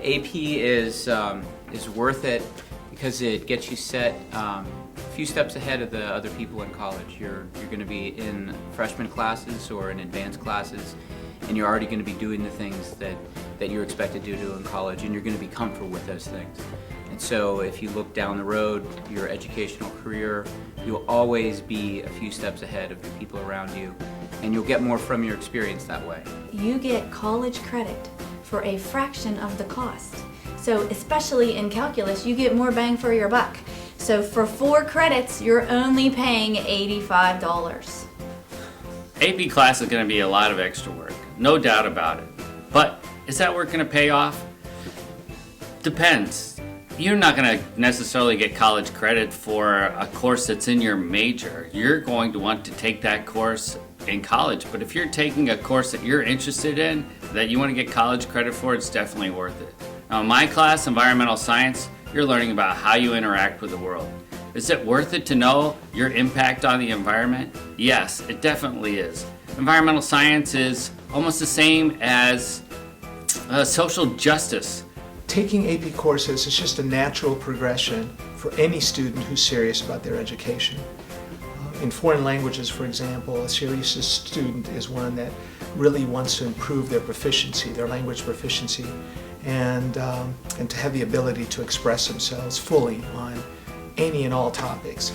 AP is worth it because it gets you set a few steps ahead of the other people in college. You're going to be in freshman classes or in advanced classes, and you're already going to be doing the things that you're expected to do in college, and you're going to be comfortable with those things. And so if you look down the road, your educational career, you'll always be a few steps ahead of the people around you, and you'll get more from your experience that way. You get college credit for a fraction of the cost. So especially in calculus, you get more bang for your buck. So for 4 credits, you're only paying $85. AP class is going to be a lot of extra work, no doubt about it. But is that work going to pay off? Depends. You're not going to necessarily get college credit for a course that's in your major. You're going to want to take that course in college. But if you're taking a course that you're interested in, that you want to get college credit for, it's definitely worth it. Now, in my class, environmental science, you're learning about how you interact with the world. Is it worth it to know your impact on the environment? Yes, it definitely is. Environmental science is almost the same as social justice. Taking AP courses is just a natural progression for any student who's serious about their education. In foreign languages, for example, a serious student is one that really wants to improve their proficiency, their language proficiency, and to have the ability to express themselves fully on any and all topics.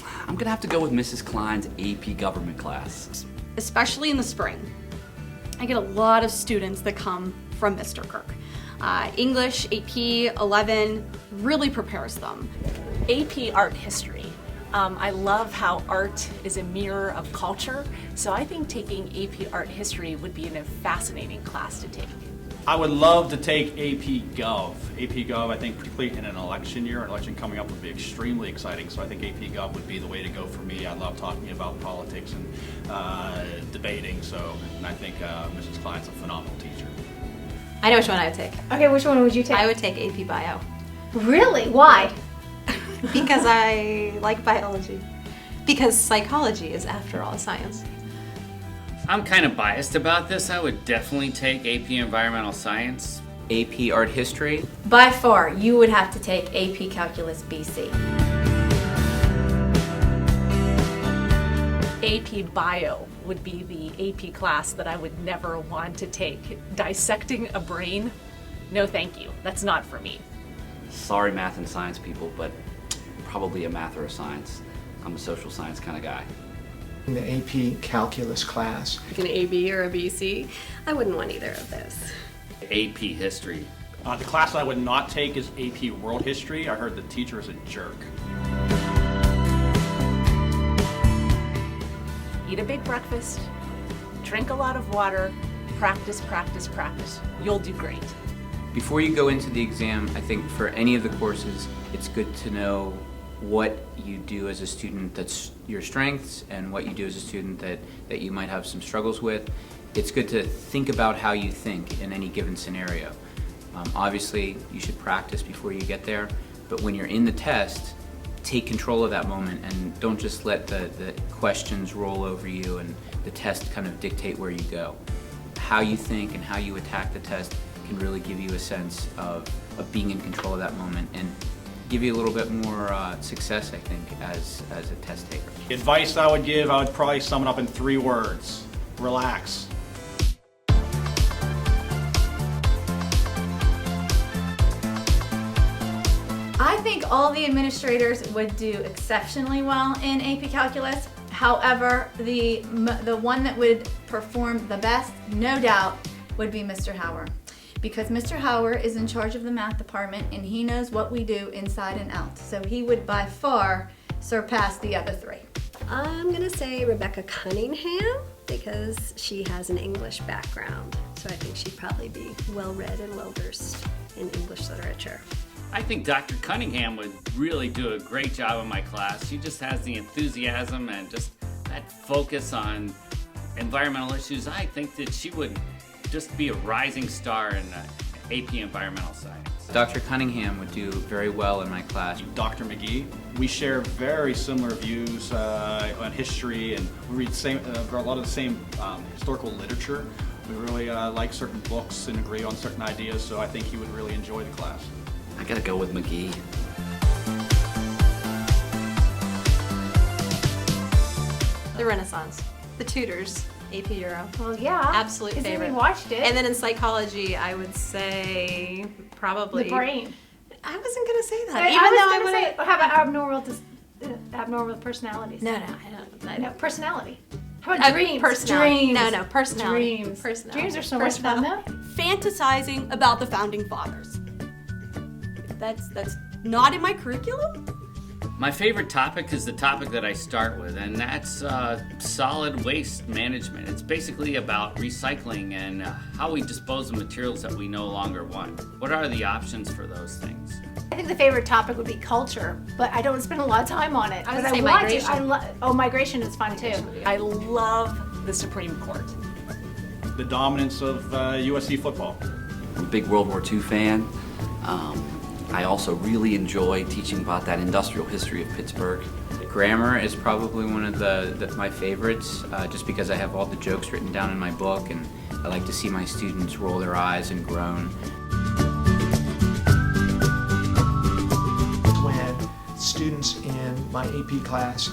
I'm gonna have to go with Mrs. Klein's AP government class. Especially in the spring. I get a lot of students that come from Mr. Kirk. English, AP, 11 really prepares them. AP Art History. I love how art is a mirror of culture, so I think taking AP Art History would be a fascinating class to take. I would love to take AP Gov. AP Gov, I think particularly in an election year, an election coming up would be extremely exciting, so I think AP Gov would be the way to go for me. I love talking about politics and debating, and I think Mrs. Klein's a phenomenal teacher. I know which one I would take. Okay, which one would you take? I would take AP Bio. Really? Why? Because I like biology. Because psychology is, after all, a science. I'm kind of biased about this. I would definitely take AP Environmental Science. AP Art History. By far, you would have to take AP Calculus BC. AP Bio would be the AP class that I would never want to take. Dissecting a brain? No thank you. That's not for me. Sorry, math and science people, but probably a math or a science. I'm a social science kind of guy. In the AP Calculus class. Like an AB or a BC, I wouldn't want either of those. AP History. The class I would not take is AP World History. I heard the teacher is a jerk. Eat a big breakfast, drink a lot of water, practice, practice, practice. You'll do great. Before you go into the exam, I think for any of the courses, it's good to know what you do as a student that's your strengths and what you do as a student that you might have some struggles with. It's good to think about how you think in any given scenario. Obviously, you should practice before you get there, but when you're in the test, take control of that moment and don't just let the questions roll over you and the test kind of dictate where you go. How you think and how you attack the test can really give you a sense of being in control of that moment and give you a little bit more success, I think, as a test taker. The advice I would give, I would probably sum it up in 3 words. Relax. I think all the administrators would do exceptionally well in AP Calculus. However, the one that would perform the best, no doubt, would be Mr. Hauer. Because Mr. Hauer is in charge of the math department and he knows what we do inside and out. So he would by far surpass the other 3. I'm gonna say Rebecca Cunningham because she has an English background. So I think she'd probably be well-read and well-versed in English literature. I think Dr. Cunningham would really do a great job in my class. She just has the enthusiasm and just that focus on environmental issues. I think that she would just be a rising star in AP Environmental Science. Dr. Cunningham would do very well in my class. Dr. McGee, we share very similar views on history and we read a lot of the same historical literature. We really like certain books and agree on certain ideas, so I think he would really enjoy the class. I gotta go with McGee. The Renaissance, the Tutors, AP Euro. Well, yeah. Absolute Because favorite. we watched it. And then in psychology, I would say probably. The Brain. I wasn't gonna say that. I Even though I was would going to say, how about abnormal personalities? No, I No, don't. personality. How about dreams? Personality. Dreams. No, personality. Dreams. Personality. Dreams are so much fun, though. Fantasizing about the founding fathers. That's not in my curriculum. My favorite topic is the topic that I start with, and that's solid waste management. It's basically about recycling and how we dispose of materials that we no longer want. What are the options for those things? I think the favorite topic would be culture, but I don't spend a lot of time on it. I would But say want migration. to. Migration is fun too. I love the Supreme Court. The dominance of USC football. I'm a big World War II fan. I also really enjoy teaching about that industrial history of Pittsburgh. Grammar is probably one of my favorites, just because I have all the jokes written down in my book, and I like to see my students roll their eyes and groan. When students in my AP class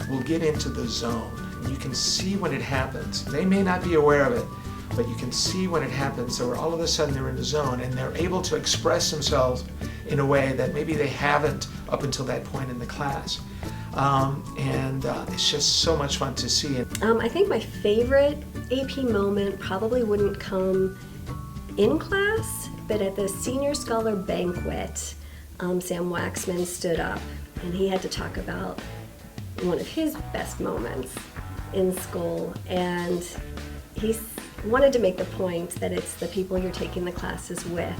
will get into the zone, you can see when it happens. They may not be aware of it, but you can see when it happens. So all of a sudden they're in the zone and they're able to express themselves in a way that maybe they haven't up until that point in the class. It's just so much fun to see. I think my favorite AP moment probably wouldn't come in class, but at the Senior Scholar Banquet, Sam Waxman stood up and he had to talk about one of his best moments in school, and he wanted to make the point that it's the people you're taking the classes with.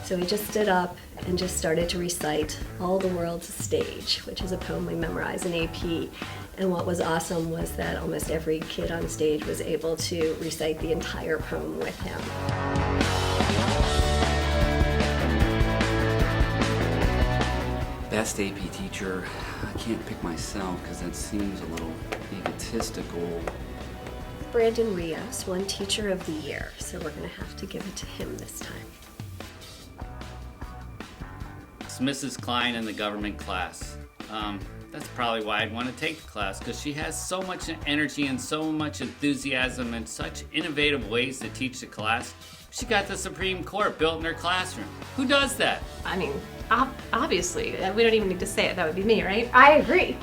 So he just stood up and just started to recite All the World's a Stage, which is a poem we memorize in AP. And what was awesome was that almost every kid on stage was able to recite the entire poem with him. Best AP teacher, I can't pick myself because that seems a little egotistical. Brandon Rios won Teacher of the Year, so we're going to have to give it to him this time. It's Mrs. Klein in the government class. That's probably why I'd want to take the class, because she has so much energy and so much enthusiasm and such innovative ways to teach the class. She got the Supreme Court built in her classroom. Who does that? I mean, obviously, we don't even need to say it. That would be me, right? I agree.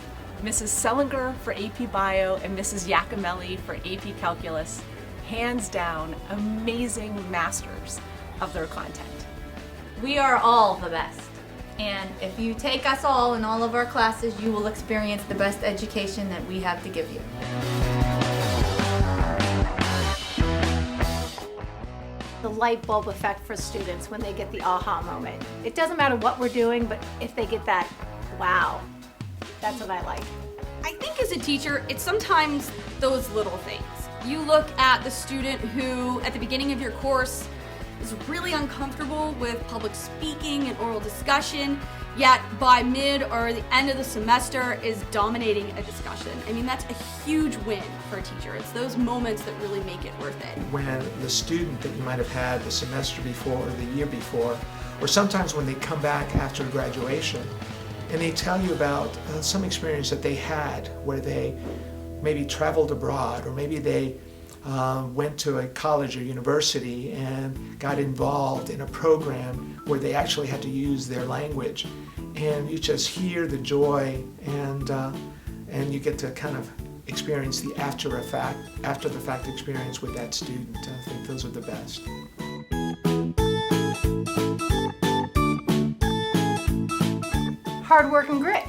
Mrs. Selinger for AP Bio and Mrs. Iacomelli for AP Calculus, hands down, amazing masters of their content. We are all the best. And if you take us all in all of our classes, you will experience the best education that we have to give you. The light bulb effect for students when they get the aha moment. It doesn't matter what we're doing, but if they get that, wow, that's what I like. I think as a teacher, it's sometimes those little things. You look at the student who, at the beginning of your course, is really uncomfortable with public speaking and oral discussion, yet by mid or the end of the semester is dominating a discussion. I mean, that's a huge win for a teacher. It's those moments that really make it worth it. When the student that you might have had the semester before or the year before, or sometimes when they come back after graduation, and they tell you about some experience that they had where they maybe traveled abroad, or maybe they went to a college or university and got involved in a program where they actually had to use their language, and you just hear the joy, and you get to kind of experience the after the fact experience with that student. I think those are the best. Hard work and grit.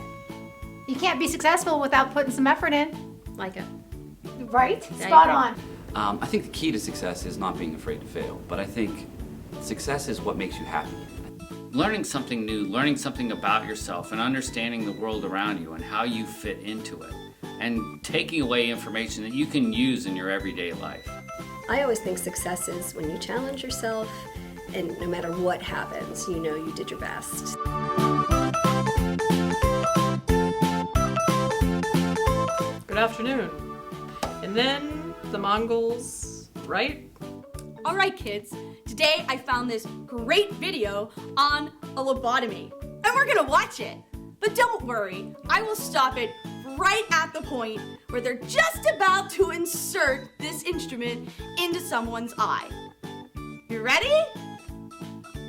You can't be successful without putting some effort in. Like it. Right? Yeah, Spot you on. I think the key to success is not being afraid to fail, but I think success is what makes you happy. Learning something new, learning something about yourself, and understanding the world around you and how you fit into it, and taking away information that you can use in your everyday life. I always think success is when you challenge yourself, and no matter what happens, you know you did your best. Good afternoon. And then the Mongols, right? All right, kids, today I found this great video on a lobotomy, and we're gonna watch it. But don't worry, I will stop it right at the point where they're just about to insert this instrument into someone's eye. You ready?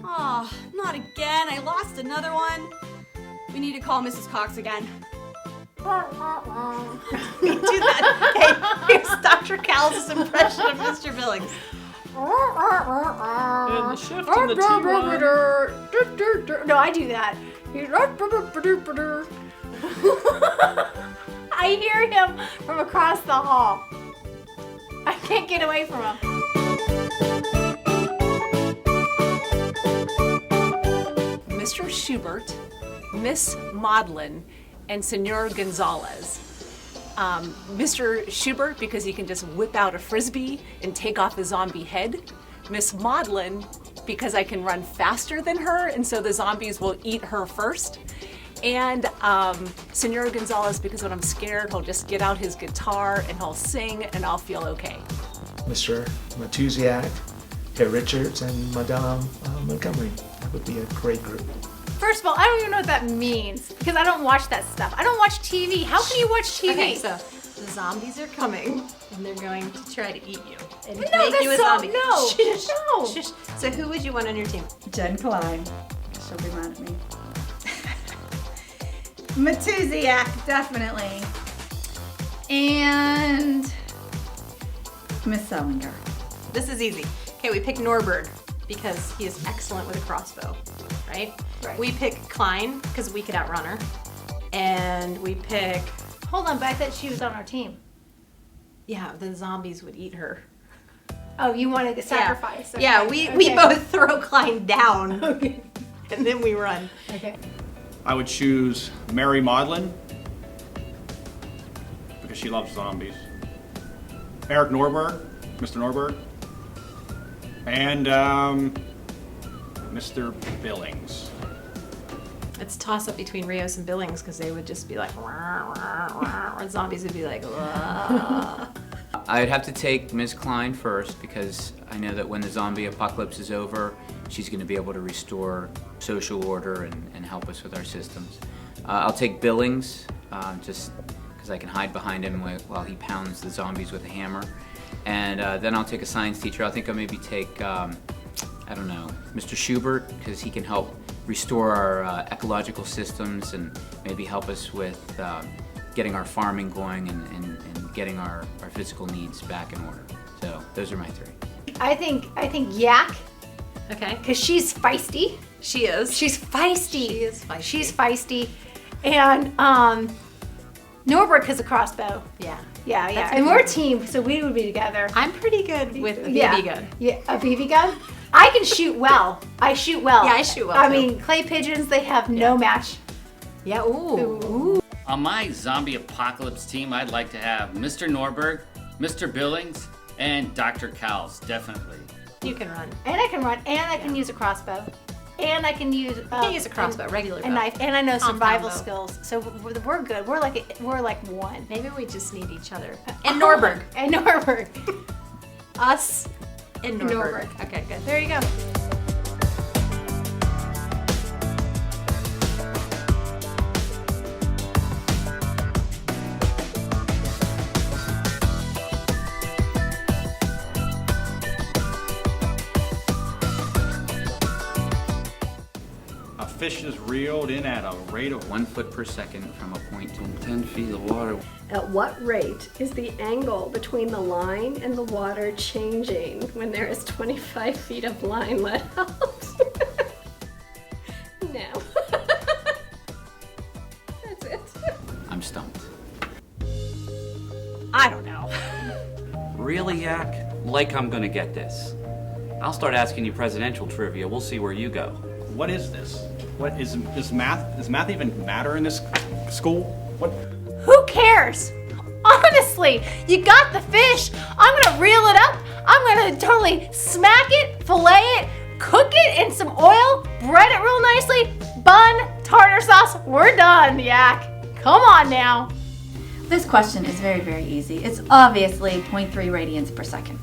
Oh, not again. I lost another one. We need to call Mrs. Cox again. Do that. Hey, here's Dr. Cal's impression of Mr. Billings. And the shift in the T1. No, I do that. I hear him from across the hall. I can't get away from him. Mr. Schubert, Miss Maudlin, and Senor Gonzalez. Mr. Schubert, because he can just whip out a frisbee and take off the zombie head. Miss Maudlin, because I can run faster than her, and so the zombies will eat her first. And Senor Gonzalez, because when I'm scared, he'll just get out his guitar and he'll sing, and I'll feel okay. Mr. Matusiak, Herr Richards, and Madame Montgomery. That would be a great group. First of all, I don't even know what that means because I don't watch that stuff. I don't watch TV. How can you watch TV? Okay, so the zombies are coming and they're going to try to eat you and No, make you a that's so- zombie. no, Shush, no. shush. So who would you want on your team? Jen Klein. She'll be mad at me. Matusiak, definitely. And Miss Selinger. This is easy. Okay, we pick Norberg because he is excellent with a crossbow, right? Right. We pick Klein because we could outrun her. And we pick, hold on, but I thought she was on our team. yeah, the zombies would eat her. Oh, you wanted to sacrifice. Okay. Yeah, we Okay. both throw Klein down Okay. and then we run. Okay. I would choose Mary Maudlin because she loves zombies. Eric Norberg, Mr. Norberg, and Mr. Billings. It's a toss up between Rios and Billings because they would just be like, "Wah, wah, wah," and zombies would be like, "Wah." I'd have to take Ms. Klein first because I know that when the zombie apocalypse is over, she's going to be able to restore social order and help us with our systems. I'll take Billings just because I can hide behind him while he pounds the zombies with a hammer. And then I'll take a science teacher. I think I'll maybe take, I don't know, Mr. Schubert because he can help restore our ecological systems and maybe help us with getting our farming going and getting our physical needs back in order. So those are my three. I think Yak, Okay. because she's feisty. She is. She's feisty. She is feisty. She's feisty. And Norberg has a crossbow. Yeah. Yeah, yeah. That's And a we're a good team, so we would be together. I'm pretty good with a BB yeah. gun. Yeah, a BB gun? I can shoot well. I shoot well. Yeah, I shoot well, I too. mean, clay pigeons, they have no match. Yeah, ooh. On my zombie apocalypse team, I'd like to have Mr. Norberg, Mr. Billings, and Dr. Cowles, definitely. You can run. And I can run, and I can use a crossbow. And I can use You can use a crossbow, regular a bow. knife, and I know Compound survival bow. skills. So we're good. We're like one. Maybe we just need each other. And Norberg. And Norberg. Us and Norberg. Norberg. Okay, good. There you go. A fish is reeled in at a rate of 1 foot per second from a point to 10 feet of water. At what rate is the angle between the line and the water changing when there is 25 feet of line let out? No. That's it. I'm stumped. I don't know. Really, Yak? Like I'm gonna get this. I'll start asking you presidential trivia. We'll see where you go. what is this? What is math? Does math even matter in this school? What? Who cares? Honestly, you got the fish. I'm gonna reel it up. I'm gonna totally smack it, fillet it, cook it in some oil, bread it real nicely, bun, tartar sauce. We're done, Yak. Come on now. This question is very, very easy. It's obviously 0.3 radians per second.